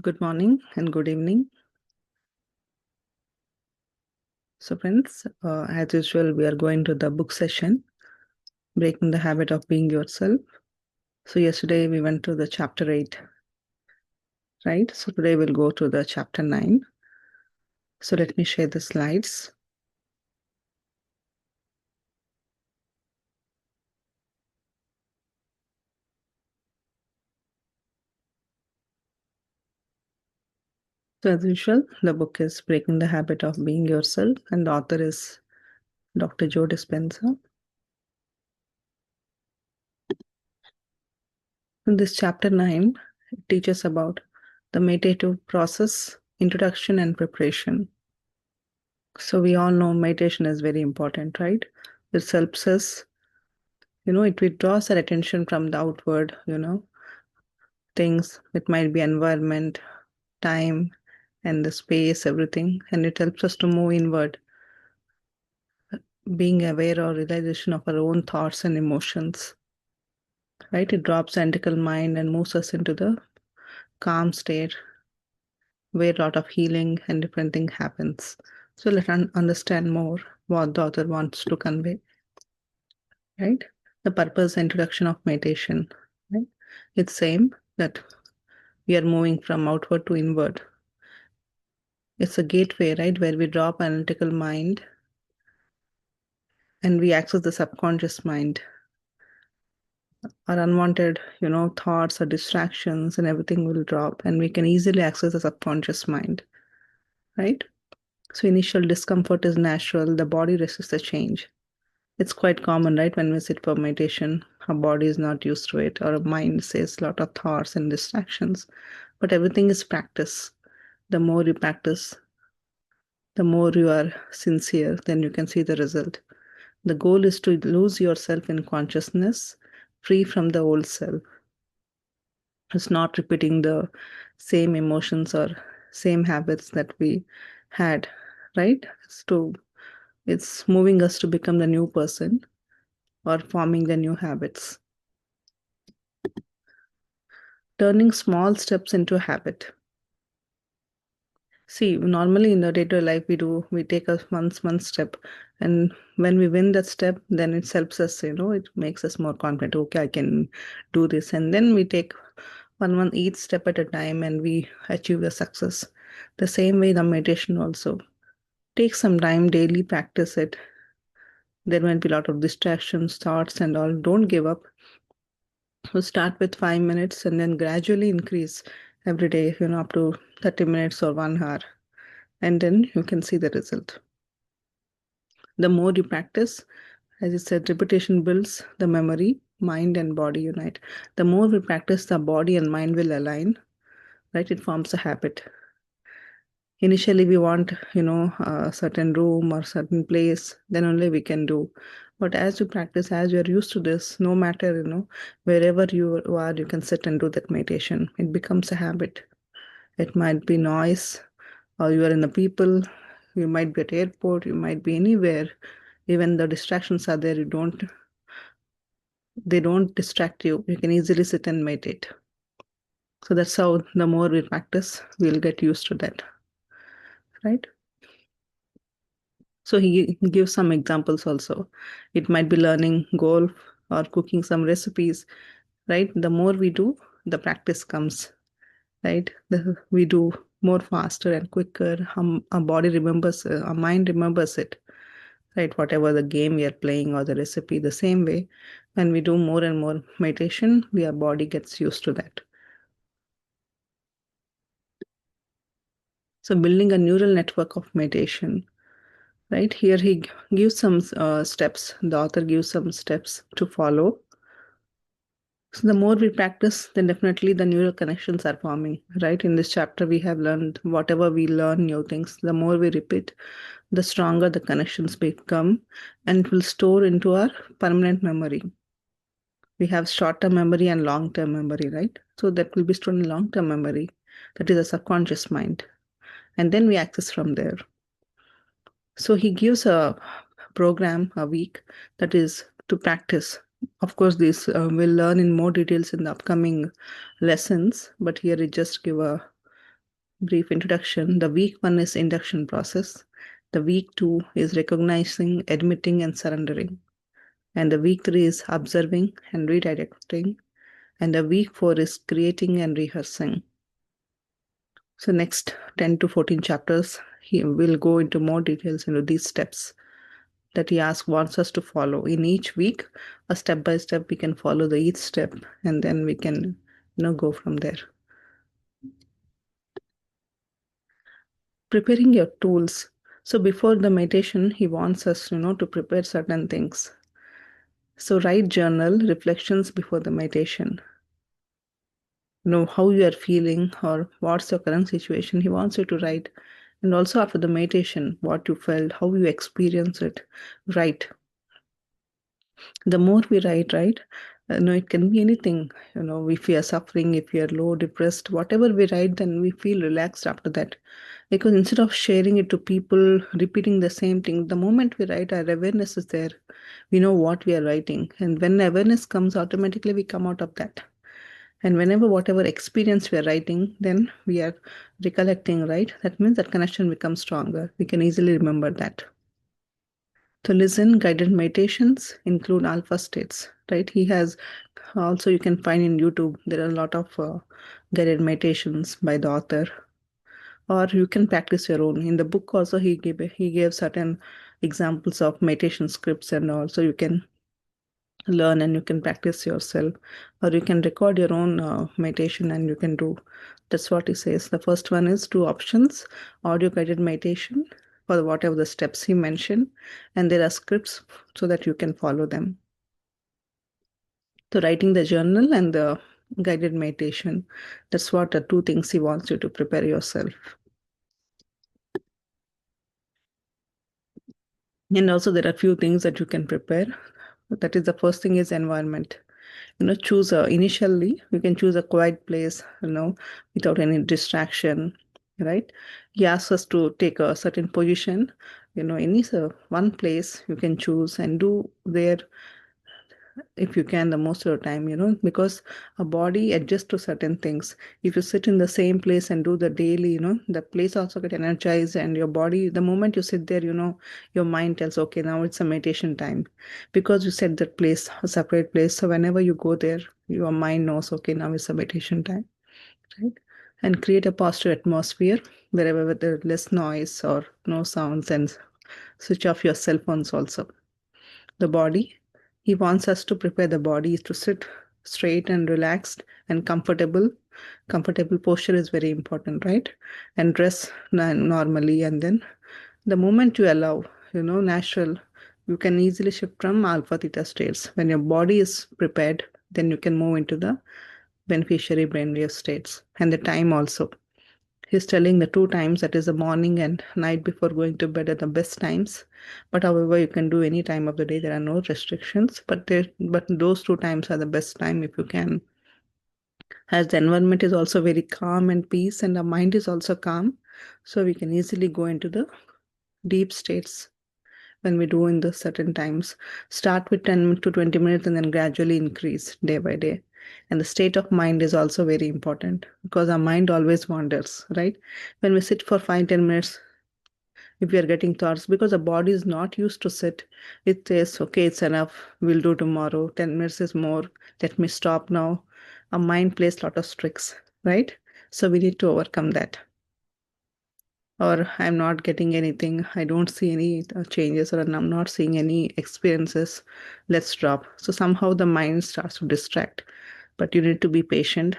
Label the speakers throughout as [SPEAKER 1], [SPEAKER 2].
[SPEAKER 1] Good morning and good evening. So friends, as usual, we are going to the book session, Breaking the Habit of Being Yourself. So yesterday we went to the chapter 8, right? So today we'll go to the chapter 9. So let me share the slides. So as usual, the book is Breaking the Habit of Being Yourself, and the author is Dr. Joe Dispenza. In this chapter 9, it teaches about the meditative process, introduction and preparation. So we all know meditation is very important, right? It helps us, it withdraws our attention from the outward, things. It might be environment, time, and the space, everything. And it helps us to move inward, being aware or realization of our own thoughts and emotions, right? It drops the analytical mind and moves us into the calm state where a lot of healing and different thing happens. So let's understand more what the author wants to convey, right? The purpose introduction of meditation, right? It's same that we are moving from outward to inward. It's a gateway, right, where we drop analytical mind and we access the subconscious mind. Our unwanted, thoughts or distractions and everything will drop, and we can easily access the subconscious mind, right? So initial discomfort is natural. The body resists the change. It's quite common, right? When we sit for meditation, our body is not used to it, or our mind says a lot of thoughts and distractions. But everything is practice. The more you practice, the more you are sincere, then you can see the result. The goal is to lose yourself in consciousness, free from the old self. It's not repeating the same emotions or same habits that we had, right? It's moving us to become the new person or forming the new habits. Turning small steps into a habit. See, normally in the day-to-day life, we take a one step, and when we win that step, then it helps us, it makes us more confident. Okay, I can do this, and then we take one each step at a time, and we achieve the success. The same way, the meditation also take some time, daily practice it. There might be a lot of distractions, thoughts, and all. Don't give up. So start with 5 minutes, and then gradually increase every day, up to 30 minutes or 1 hour, and then you can see the result. The more you practice, as I said, repetition builds the memory, mind and body unite. The more we practice, the body and mind will align, right? It forms a habit. Initially, we want, a certain room or certain place, then only we can do. But as you practice, as you're used to this, no matter, wherever you are, you can sit and do that meditation. It becomes a habit. It might be noise, or you are in the people, you might be at airport, you might be anywhere. Even the distractions are there, they don't distract you. You can easily sit and meditate. So that's how the more we practice, we'll get used to that, right? So he gives some examples also. It might be learning golf or cooking some recipes, right? The more we do, the practice comes, right? We do more faster and quicker. Our body remembers, our mind remembers it, right? Whatever the game we are playing or the recipe, the same way. When we do more and more meditation, our body gets used to that. So building a neural network of meditation, right? Here he gives some steps. The author gives some steps to follow. So the more we practice, then definitely the neural connections are forming, right? In this chapter, we have learned whatever we learn new things. The more we repeat, the stronger the connections become, and it will store into our permanent memory. We have short-term memory and long-term memory, right? So that will be stored in long-term memory. That is a subconscious mind. And then we access from there. So he gives a program a week that is to practice. Of course, this we'll learn in more details in the upcoming lessons, but here it just give a brief introduction. The week one is induction process. The week two is recognizing, admitting, and surrendering. And the week three is observing and redirecting. And the week four is creating and rehearsing. So next 10 to 14 chapters, he will go into more details into these steps that he wants us to follow. In each week, a step by step, we can follow the each step, and then we can, go from there. Preparing your tools. So before the meditation, he wants us, to prepare certain things. So write journal reflections before the meditation. Know how you are feeling or what's your current situation. He wants you to write. And also after the meditation, what you felt, how you experience it, write. The more we write, right? It can be anything. If we are suffering, if we are low, depressed, whatever we write, then we feel relaxed after that. Because instead of sharing it to people, repeating the same thing, the moment we write, our awareness is there. We know what we are writing. And when awareness comes, automatically we come out of that. And whenever, whatever experience we are writing, then we are recollecting, right? That means that connection becomes stronger. We can easily remember that. To listen, guided meditations include alpha states, right? He has also, you can find in YouTube, there are a lot of guided meditations by the author, or you can practice your own. In the book also, he gave certain examples of meditation scripts, and also you can learn and you can practice yourself, or you can record your own meditation and you can do. That's what he says. The first one is two options: audio guided meditation for whatever the steps he mentioned, and there are scripts so that you can follow them. So writing the journal and the guided meditation, that's what the two things he wants you to prepare yourself. And also there are a few things that you can prepare. That is, the first thing is environment. Choose initially, you can choose a quiet place, without any distraction, right? He asks us to take a certain position, any one place you can choose and do there if you can the most of the time, because a body adjusts to certain things. If you sit in the same place and do the daily, the place also get energized, and your body, the moment you sit there, your mind tells, okay, now it's a meditation time, because you set that place, a separate place. So whenever you go there, your mind knows, okay, now it's a meditation time, right? And create a positive atmosphere wherever there's less noise or no sounds, and switch off your cell phones also. The body, he wants us to prepare the body to sit straight and relaxed and comfortable. Comfortable posture is very important, right? And dress normally. And then the moment you allow, natural, you can easily shift from alpha theta states. When your body is prepared, then you can move into the beneficiary brainwave states. And the time also. He's telling the two times, that is the morning and night before going to bed, are the best times. But however, you can do any time of the day. There are no restrictions. But those two times are the best time if you can. As the environment is also very calm and peace, and the mind is also calm, so we can easily go into the deep states when we do in the certain times. Start with 10 to 20 minutes and then gradually increase day by day. And the state of mind is also very important, because our mind always wanders, right? When we sit for 5-10 minutes, if we are getting thoughts, because the body is not used to sit, it says, okay, it's enough, we'll do tomorrow, 10 minutes is more, let me stop now. Our mind plays a lot of tricks, right? So we need to overcome that. Or I'm not getting anything, I don't see any changes, or I'm not seeing any experiences, let's drop. So somehow the mind starts to distract, but you need to be patient.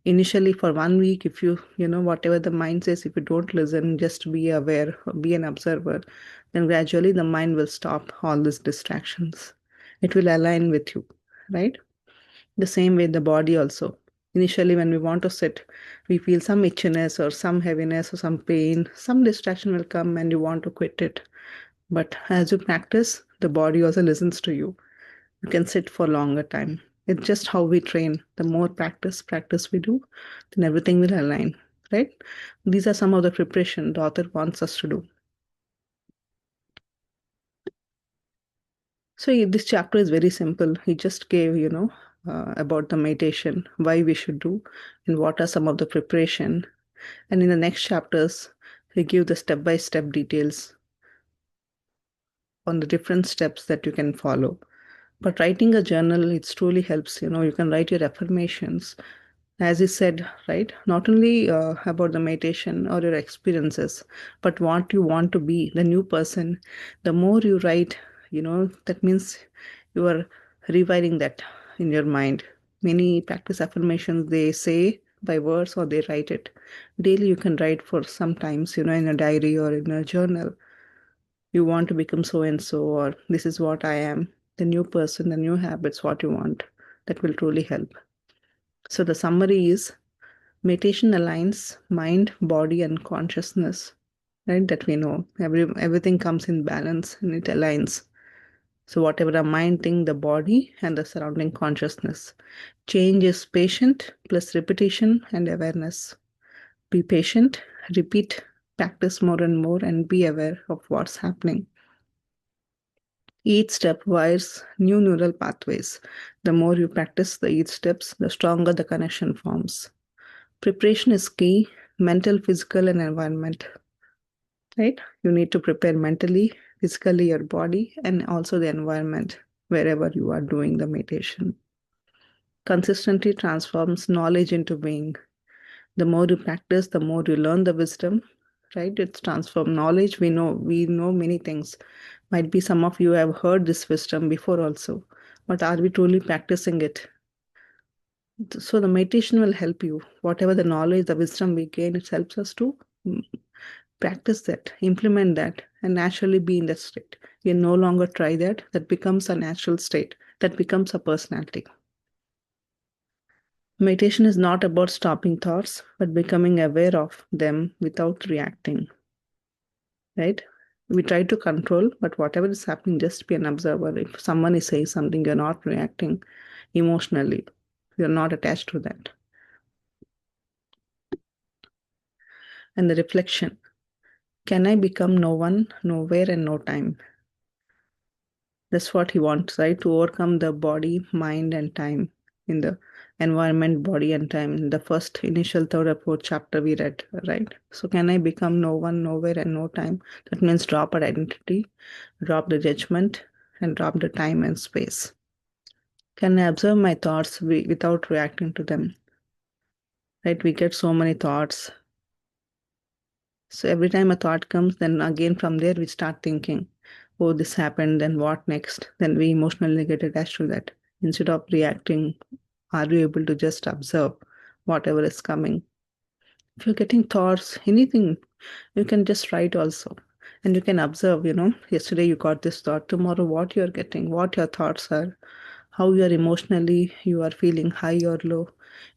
[SPEAKER 1] Initially for 1 week, if whatever the mind says, if you don't listen, just be aware, be an observer, then gradually the mind will stop all these distractions. It will align with you, right? The same way the body also. Initially, when we want to sit, we feel some itchiness or some heaviness or some pain, some distraction will come and you want to quit it. But as you practice, the body also listens to you. You can sit for longer time. It's just how we train. The more practice we do, then everything will align, right? These are some of the preparation the author wants us to do. So this chapter is very simple. He just gave, about the meditation, why we should do, and what are some of the preparation. And in the next chapters, we give the step-by-step details on the different steps that you can follow. But writing a journal, it truly helps. You can write your affirmations, as you said, right? Not only about the meditation or your experiences, but what you want to be, the new person. The more you write, that means you are rewiring that in your mind. Many practice affirmations, they say by words or they write it. Daily, you can write for sometimes, in a diary or in a journal. You want to become so and so, or this is what I am, the new person, the new habits, what you want. That will truly help. So, the summary is meditation aligns mind, body, and consciousness, right? That we know. Everything comes in balance and it aligns. So, whatever the mind think, the body, and the surrounding consciousness. Change is patient plus repetition and awareness. Be patient, repeat, practice more and more, and be aware of what's happening. Each step wires new neural pathways. The more you practice the each steps, the stronger the connection forms. Preparation is key, mental, physical, and environment. Right? You need to prepare mentally, physically, your body, and also the environment wherever you are doing the meditation. Consistently transforms knowledge into being. The more you practice, the more you learn the wisdom, right? It's transform knowledge. We know many things. Might be some of you have heard this wisdom before also, but are we truly practicing it? So the meditation will help you. Whatever the knowledge, the wisdom we gain, it helps us to practice that, implement that, and naturally be in that state. You no longer try that. That becomes a natural state. That becomes a personality. Meditation is not about stopping thoughts, but becoming aware of them without reacting, right? We try to control, but whatever is happening, just be an observer. If someone is saying something, you're not reacting emotionally. You're not attached to that. And the reflection. Can I become no one, nowhere, and no time? That's what he wants, right? To overcome the body, mind, and time in the environment, body, and time. In the first initial third or fourth chapter we read, right? So, can I become no one, nowhere, and no time? That means drop our identity, drop the judgment, and drop the time and space. Can I observe my thoughts without reacting to them? Right? We get so many thoughts. So every time a thought comes, then again from there we start thinking, oh, this happened, then what next? Then we emotionally get attached to that. Instead of reacting, are you able to just observe whatever is coming? If you're getting thoughts, anything, you can just write also. And you can observe, yesterday you got this thought, tomorrow what you're getting, what your thoughts are, how you are emotionally, you are feeling high or low.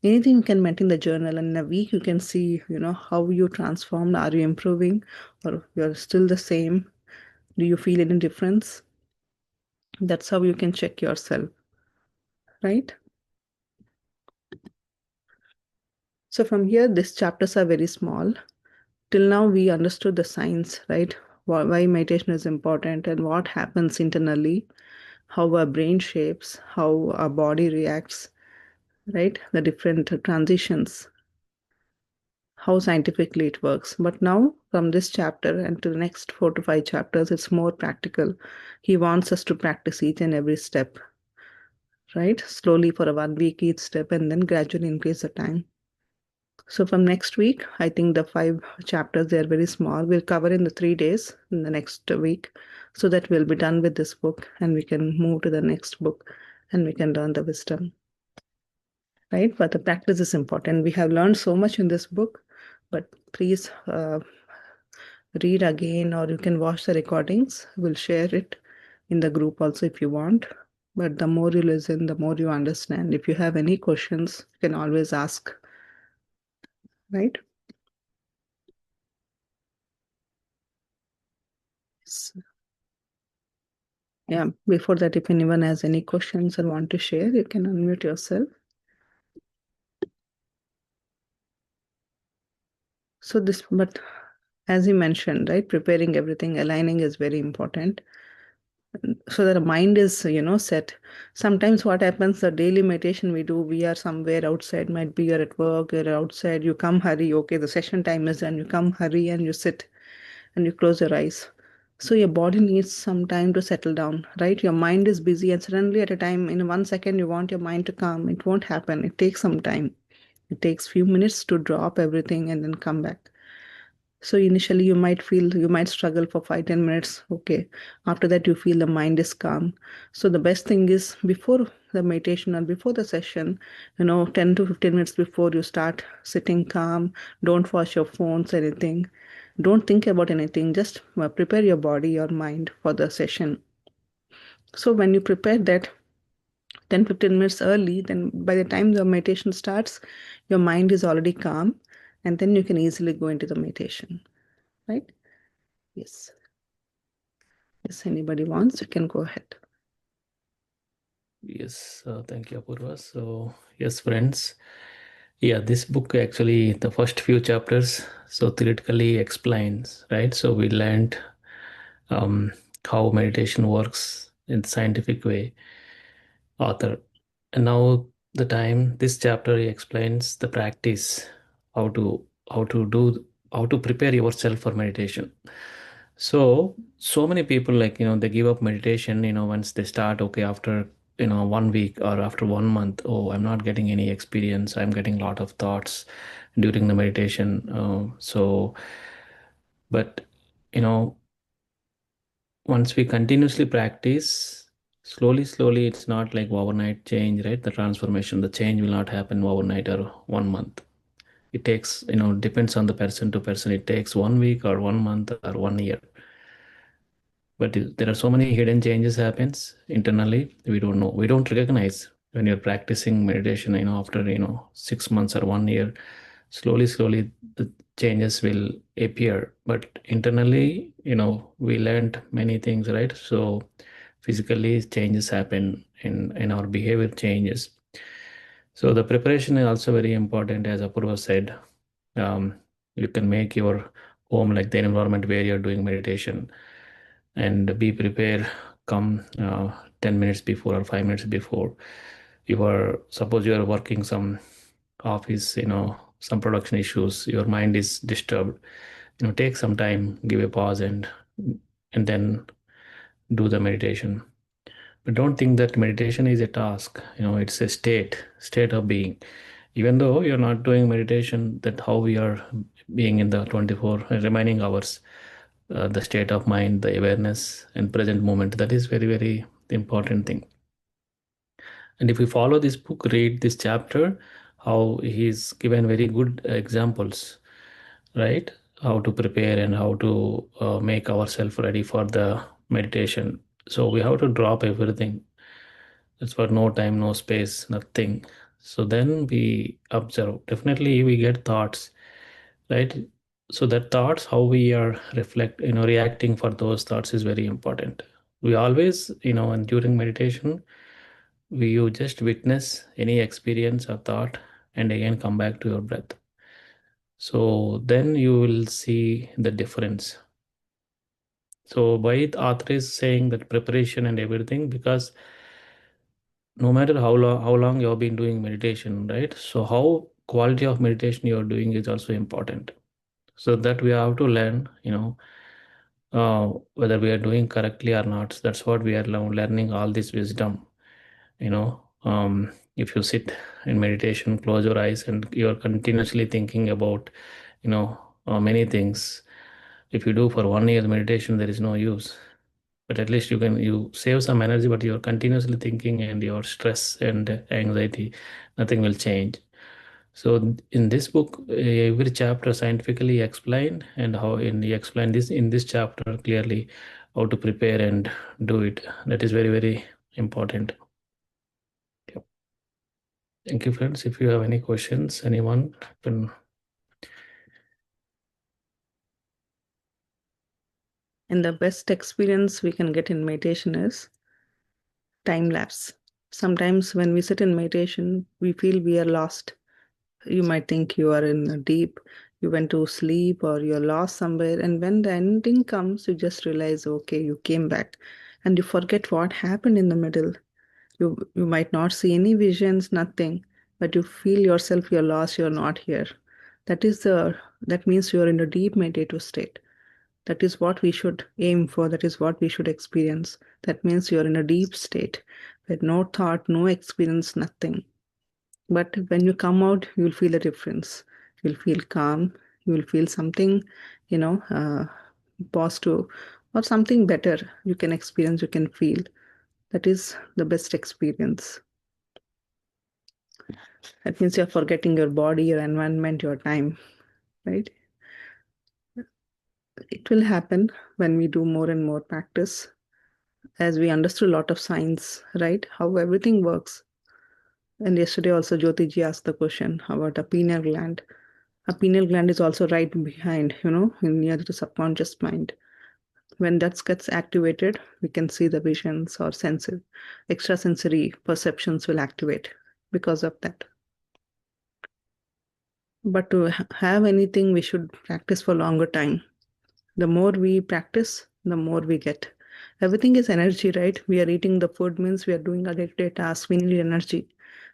[SPEAKER 1] Anything you can maintain the journal, and in a week you can see, how you transformed. Are you improving or you're still the same? Do you feel any difference? That's how you can check yourself, right? So from here, these chapters are very small. Till now, we understood the science, right? Why meditation is important and what happens internally, how our brain shapes, how our body reacts, right? The different transitions, how scientifically it works. But now, from this chapter and to the next 4 to 5 chapters, it's more practical. He wants us to practice each and every step, right? Slowly for a 1 week each step and then gradually increase the time. So from next week, I think the 5 chapters, they're very small. We'll cover in the 3 days in the next week so that we'll be done with this book and we can move to the next book and we can learn the wisdom, right? But the practice is important. We have learned so much in this book, but please read again or you can watch the recordings. We'll share it in the group also if you want. But the more you listen, the more you understand. If you have any questions, you can always ask, right? Yeah, before that, if anyone has any questions or want to share, you can unmute yourself. So but as you mentioned, right, preparing everything, aligning is very important. so that the mind is, set. Sometimes what happens, the daily meditation we do, we are somewhere outside, might be you're at work, you're outside, you come hurry, okay, the session time is done, you come hurry and you sit and you close your eyes. So your body needs some time to settle down, right? Your mind is busy and suddenly at a time, in 1 second, you want your mind to calm. It won't happen. It takes some time. It takes few minutes to drop everything and then come back. So initially you might feel, you might struggle for 5-10 minutes. Okay. After that, you feel the mind is calm. So the best thing is before the meditation or before the session, 10 to 15 minutes before you start sitting calm, don't watch your phones, anything. Don't think about anything. Just prepare your body, your mind for the session. So when you prepare that 10-15 minutes early, then by the time the meditation starts, your mind is already calm, and then you can easily go into the meditation, right? Yes. Yes, anybody wants, you can go ahead.
[SPEAKER 2] Yes, thank you, Apurva. So, yes, friends. Yeah, this book actually, the first few chapters, so theoretically explains, right? So we learned um, how meditation works in scientific way, author. And now the time, this chapter he explains the practice, how to how to do how to prepare yourself for meditation. So many people, like, they give up meditation, once they start, okay, after 1 week or after 1 month, oh, I'm not getting any experience, I'm getting a lot of thoughts during the meditation. But you know once we continuously practice, slowly, it's not like overnight change, right? The transformation, the change will not happen overnight or 1 month. It takes, depends on the person to person, it takes 1 week or 1 month or 1 year. But there are so many hidden changes happens internally, we don't know, we don't recognize. When you're practicing meditation, after 6 months or 1 year, slowly the changes will appear. But internally, we learned many things, right? So physically changes happen, in our behavior changes. So the preparation is also very important, as Apurva said. You can make your home like the environment where you're doing meditation, and be prepared. Come 10 minutes before or 5 minutes before. Suppose you are working some office, some production issues, your mind is disturbed, take some time, give a pause, and then do the meditation. But don't think that meditation is a task, it's a state of being. Even though you're not doing meditation, that how we are being in the 24 remaining hours, the state of mind, the awareness and present moment, that is very, very important thing. And if we follow this book, read this chapter, how he's given very good examples, right? How to prepare and how to make ourselves ready for the meditation. So we have to drop everything. That's for no time, no space, nothing. So then we observe. Definitely we get thoughts, right? So that thoughts, how we are reacting for those thoughts is very important. We always, and during meditation, you just witness any experience or thought and again come back to your breath. So then you will see the difference. So why the author is saying that preparation and everything, because no matter how long you have been doing meditation, right? So how quality of meditation you are doing is also important. So that we have to learn, whether we are doing correctly or not. That's what we are learning, all this wisdom. If you sit in meditation, close your eyes, and you are continuously thinking about, many things. If you do for 1 year meditation, there is no use. But at least you save some energy, but you're continuously thinking, and your stress and anxiety, nothing will change. So in this book, every chapter scientifically explained, and how he explained this in this chapter clearly, how to prepare and do it. That is very, very important. Yep. Thank you, friends. If you have any questions, anyone can.
[SPEAKER 1] And the best experience we can get in meditation is time lapse. Sometimes when we sit in meditation, we feel we are lost. You might think you are in a deep, you went to sleep or you're lost somewhere. And when the ending comes, you just realize, okay, you came back. and you forget what happened in the middle. You might not see any visions, nothing, but you feel yourself, you're lost, you're not here. That means you're in a deep meditative state. That is what we should aim for. That is what we should experience. That means you're in a deep state with no thought, no experience, nothing. But when you come out, you'll feel a difference. You'll feel calm. You will feel something, you know, positive or something better you can experience, you can feel. That is the best experience. That means you're forgetting your body, your environment, your time, right? It will happen when we do more and more practice, as we understood a lot of science, right? How everything works. And yesterday also Jyotiji asked the question about a pineal gland. A pineal gland is also right behind, near the subconscious mind. When that gets activated, we can see the visions or extrasensory perceptions will activate because of that. But to have anything, we should practice for longer time. The more we practice, the more we get. Everything is energy, right? We are eating the food means we are doing our day-to-day tasks. We need energy.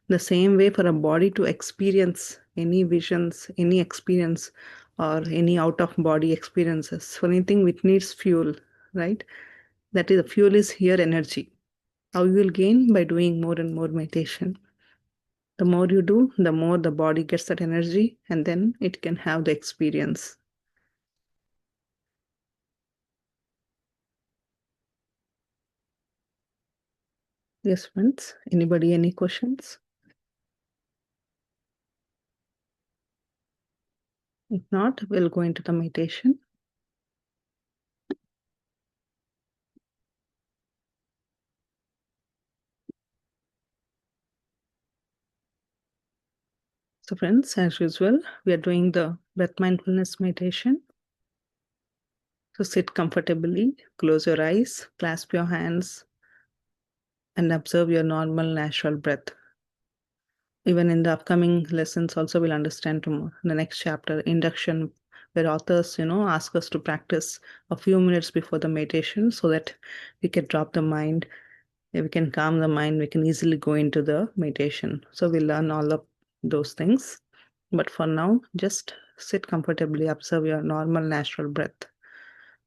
[SPEAKER 1] The same way for a body to experience any visions, any experience, or any out-of-body experiences. For anything, it needs fuel, right? That is, the fuel is here energy. How you will gain? By doing more and more meditation. The more you do, the more the body gets that energy, and then it can have the experience. Yes, friends. Anybody, any questions? If not, we'll go into the meditation. So friends, as usual, we are doing the breath mindfulness meditation. So sit comfortably, close your eyes, clasp your hands, and observe your normal natural breath. Even in the upcoming lessons also we'll understand tomorrow, the next chapter, induction, where authors, ask us to practice a few minutes before the meditation so that we can drop the mind, we can calm the mind, we can easily go into the meditation. So we'll learn all of those things. But for now, just sit comfortably, observe your normal natural breath.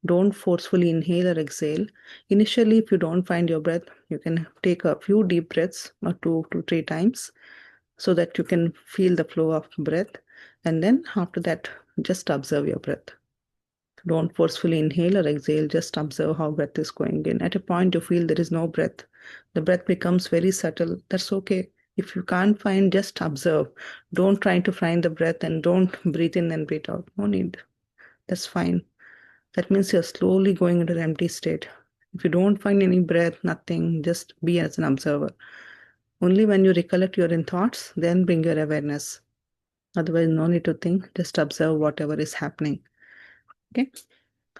[SPEAKER 1] Don't forcefully inhale or exhale. Initially, if you don't find your breath, you can take a few deep breaths or 2 to 3 times so that you can feel the flow of breath. And then after that, just observe your breath. Don't forcefully inhale or exhale, just observe how breath is going in. At a point you feel there is no breath, the breath becomes very subtle. That's okay. If you can't find, just observe. Don't try to find the breath and don't breathe in and breathe out. No need. That's fine. That means you're slowly going into the empty state. If you don't find any breath, nothing, just be as an observer. Only when you recollect you're in thoughts, then bring your awareness. Otherwise, no need to think, just observe whatever is happening. Okay,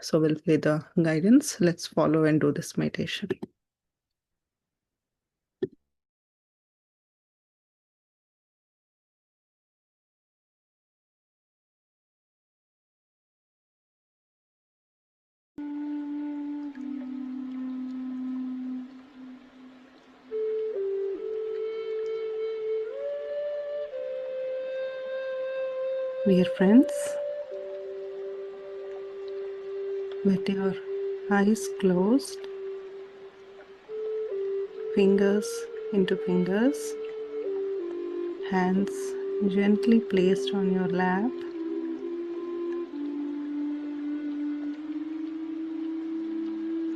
[SPEAKER 1] so we'll play the guidance. Let's follow and do this meditation. Dear friends, with your eyes closed, fingers into fingers, hands gently placed on your lap,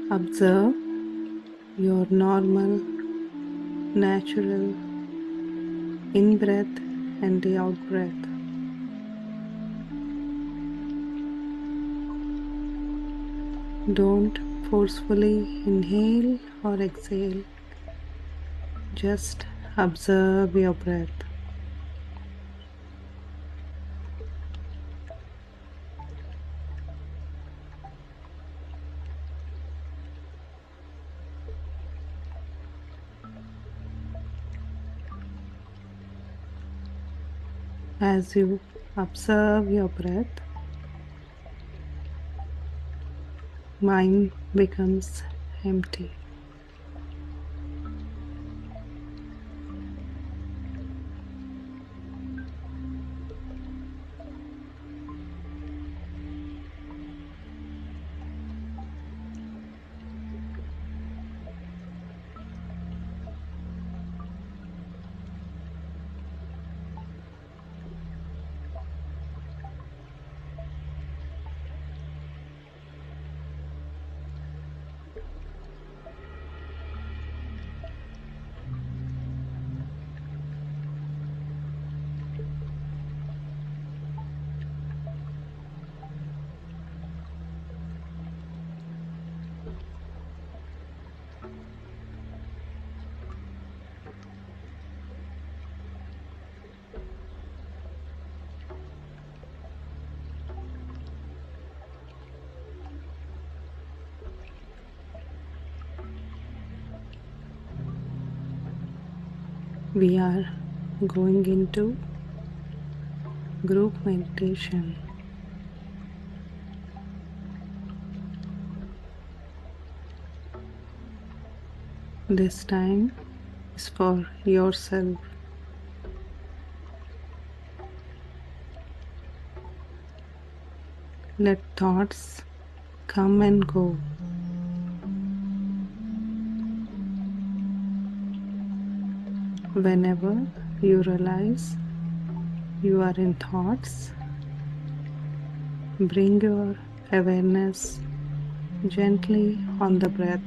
[SPEAKER 1] observe your normal, natural in-breath and the out-breath. Don't forcefully inhale or exhale. Just observe your breath. As you observe your breath, mind becomes empty. We are going into group meditation. This time is for yourself. Let thoughts come and go. Whenever you realize you are in thoughts, bring your awareness gently on the breath.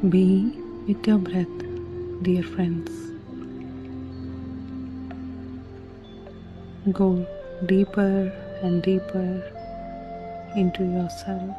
[SPEAKER 1] Be with your breath, dear friends. Go deeper and deeper into yourself.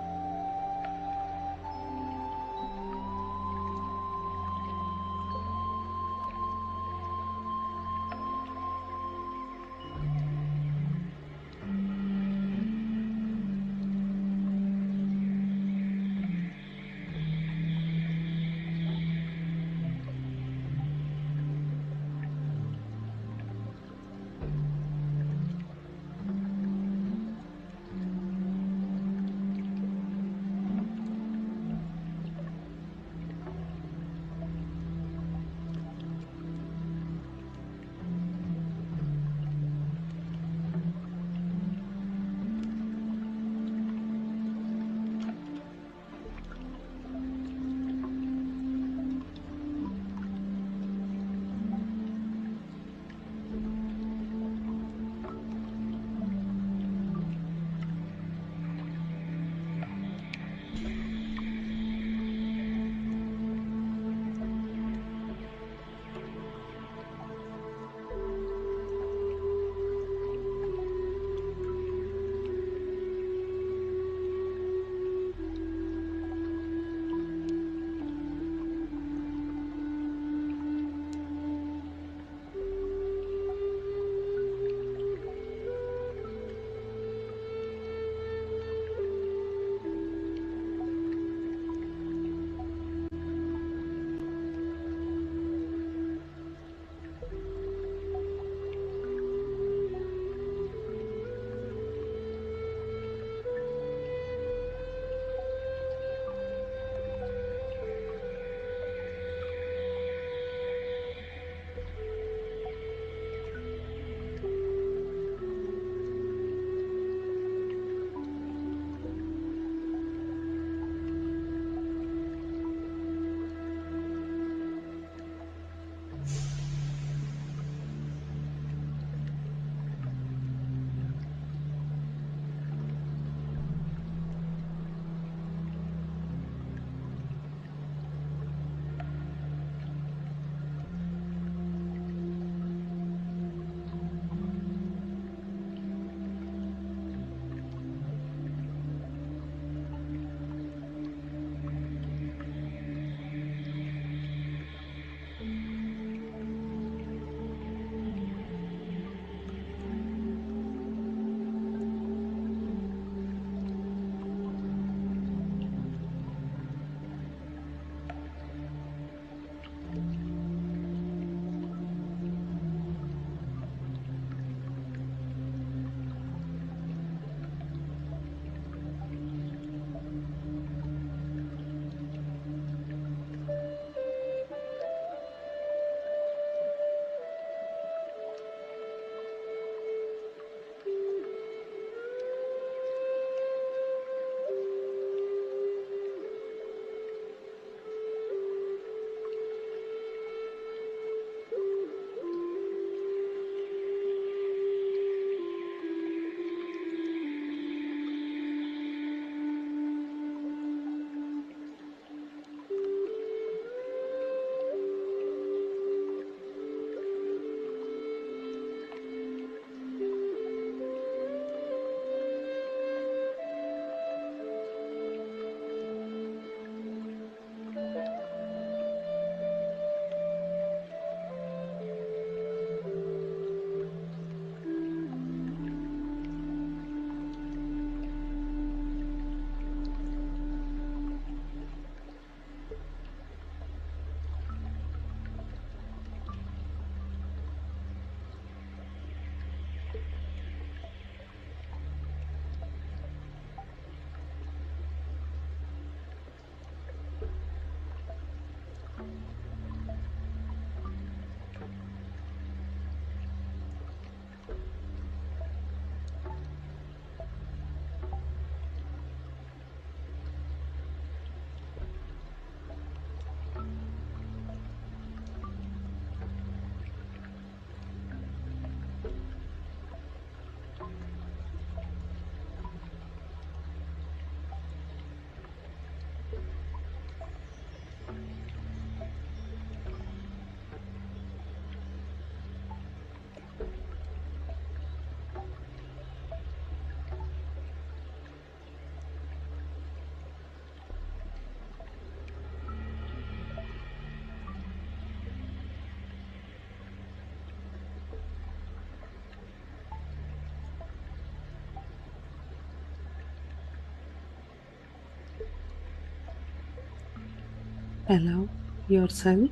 [SPEAKER 1] Allow yourself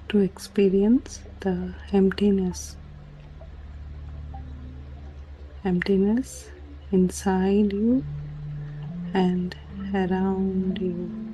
[SPEAKER 1] to experience the emptiness inside you and around you.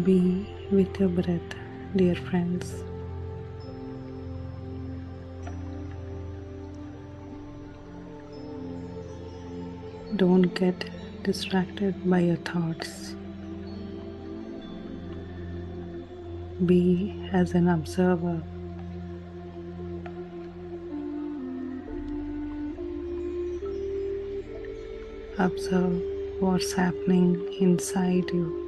[SPEAKER 1] Be with your breath, dear friends. Don't get distracted by your thoughts. Be as an observer. Observe what's happening inside you.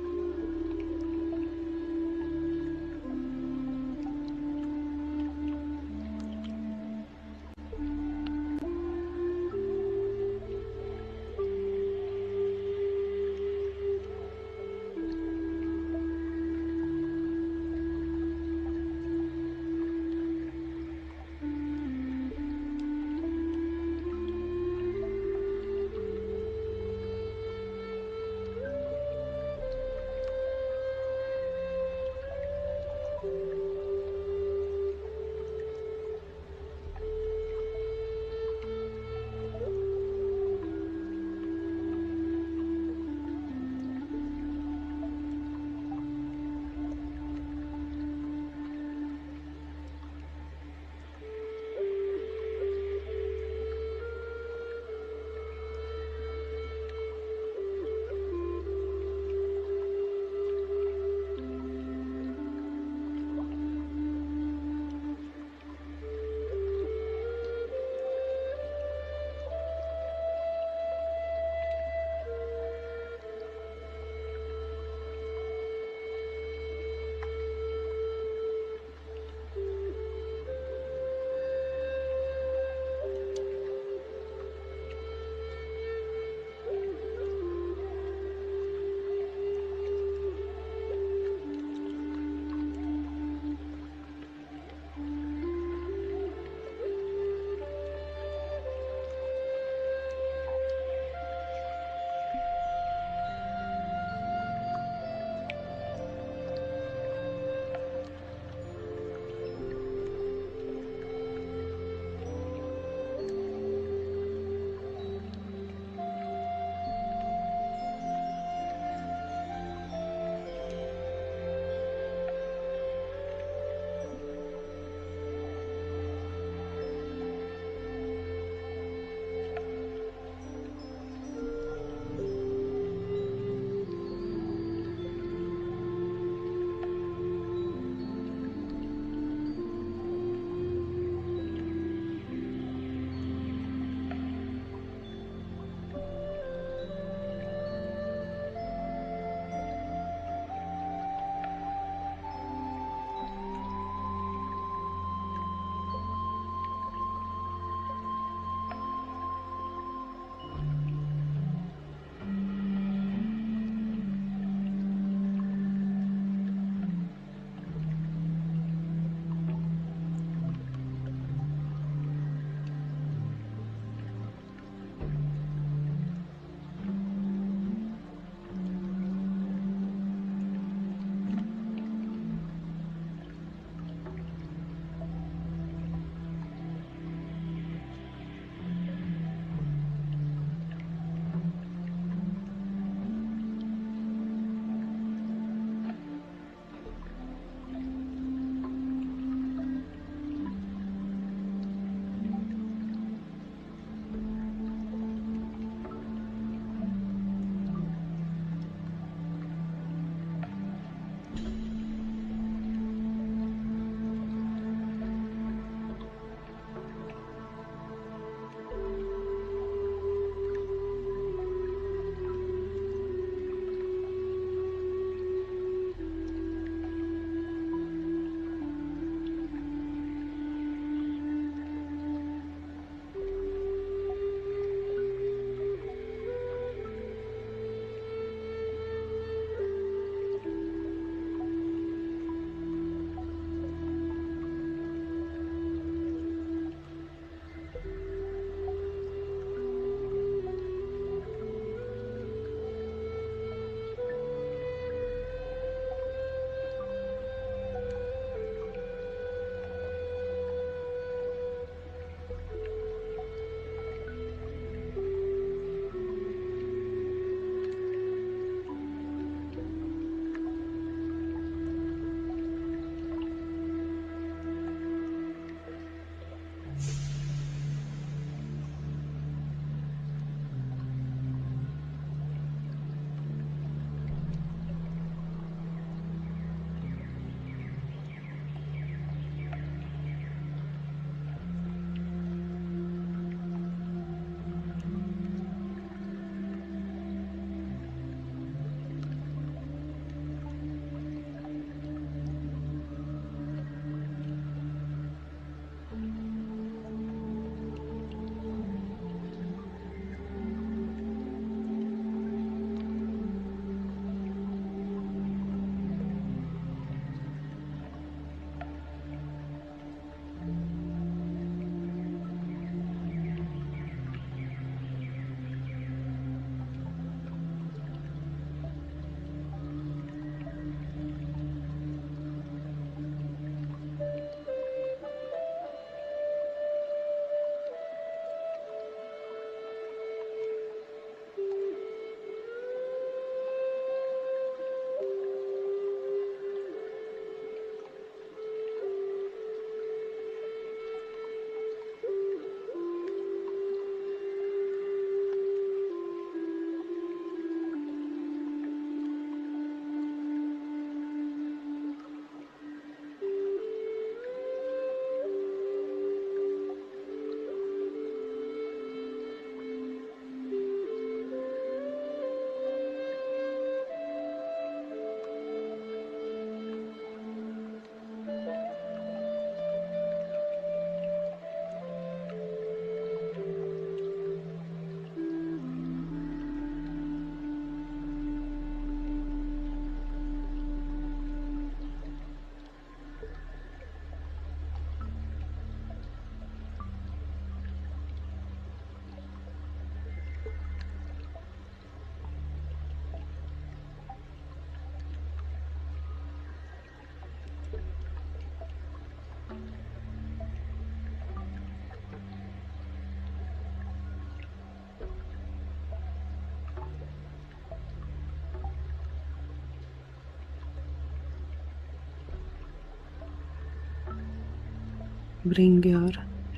[SPEAKER 1] Bring your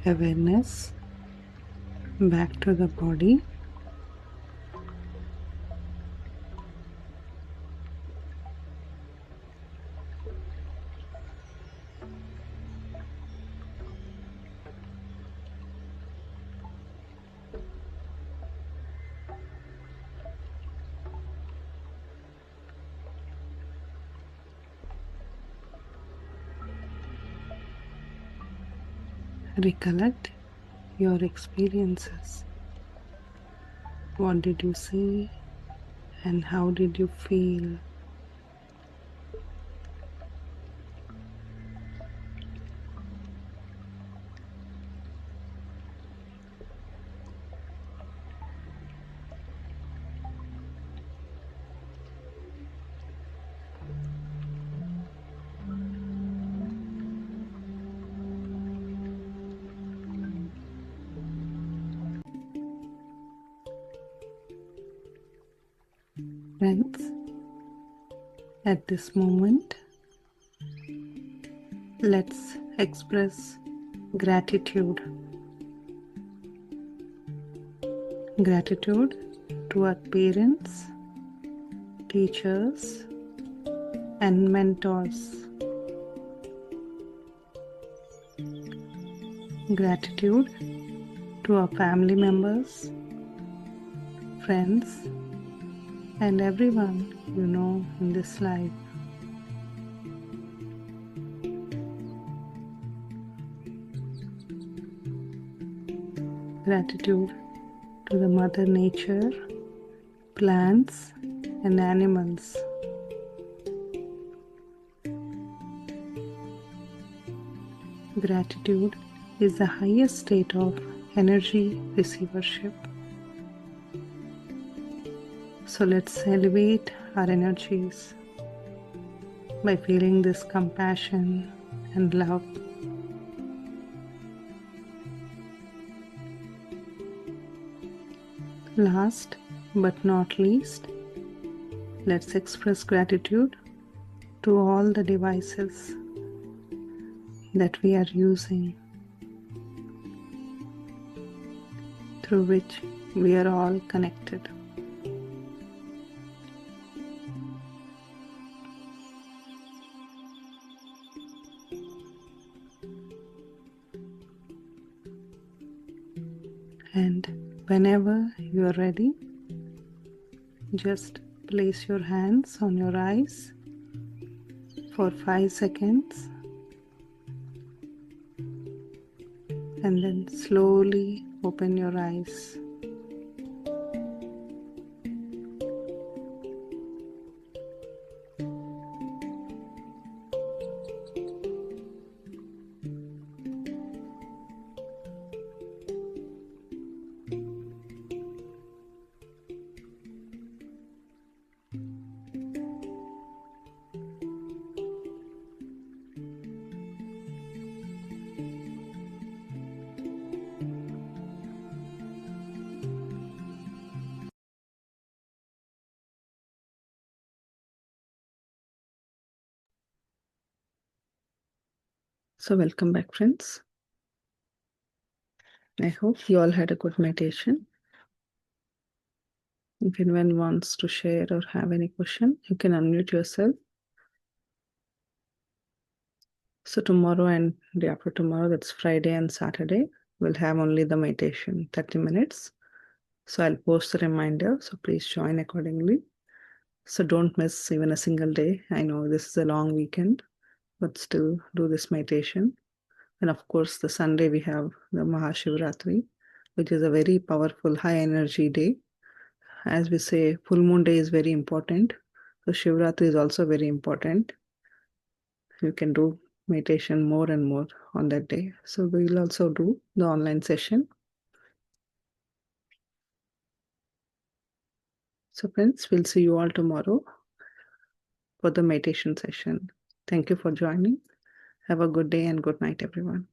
[SPEAKER 1] awareness back to the body. Recollect your experiences. What did you see and how did you feel? Friends, at this moment, let's express gratitude. Gratitude to our parents, teachers, and mentors. Gratitude to our family members, friends, and everyone you know in this life. Gratitude to the Mother Nature, plants, and animals. Gratitude is the highest state of energy receivership. So let's elevate our energies by feeling this compassion and love. Last but not least, let's express gratitude to all the devices that we are using, through which we are all connected. And whenever you are ready, just place your hands on your eyes for 5 seconds and then slowly open your eyes. So welcome back, friends. I hope you all had a good meditation. If anyone wants to share or have any question, you can unmute yourself. So tomorrow and day after tomorrow, that's Friday and Saturday, we'll have only the meditation, 30 minutes. So I'll post a reminder, so please join accordingly. So don't miss even a single day. I know this is a long weekend, but still do this meditation. And of course, the Sunday we have the Mahashivratri, which is a very powerful, high energy day. As we say, full moon day is very important. So Shivratri is also very important. You can do meditation more and more on that day. So we will also do the online session. So friends, we'll see you all tomorrow for the meditation session. Thank you for joining. Have a good day and good night, everyone.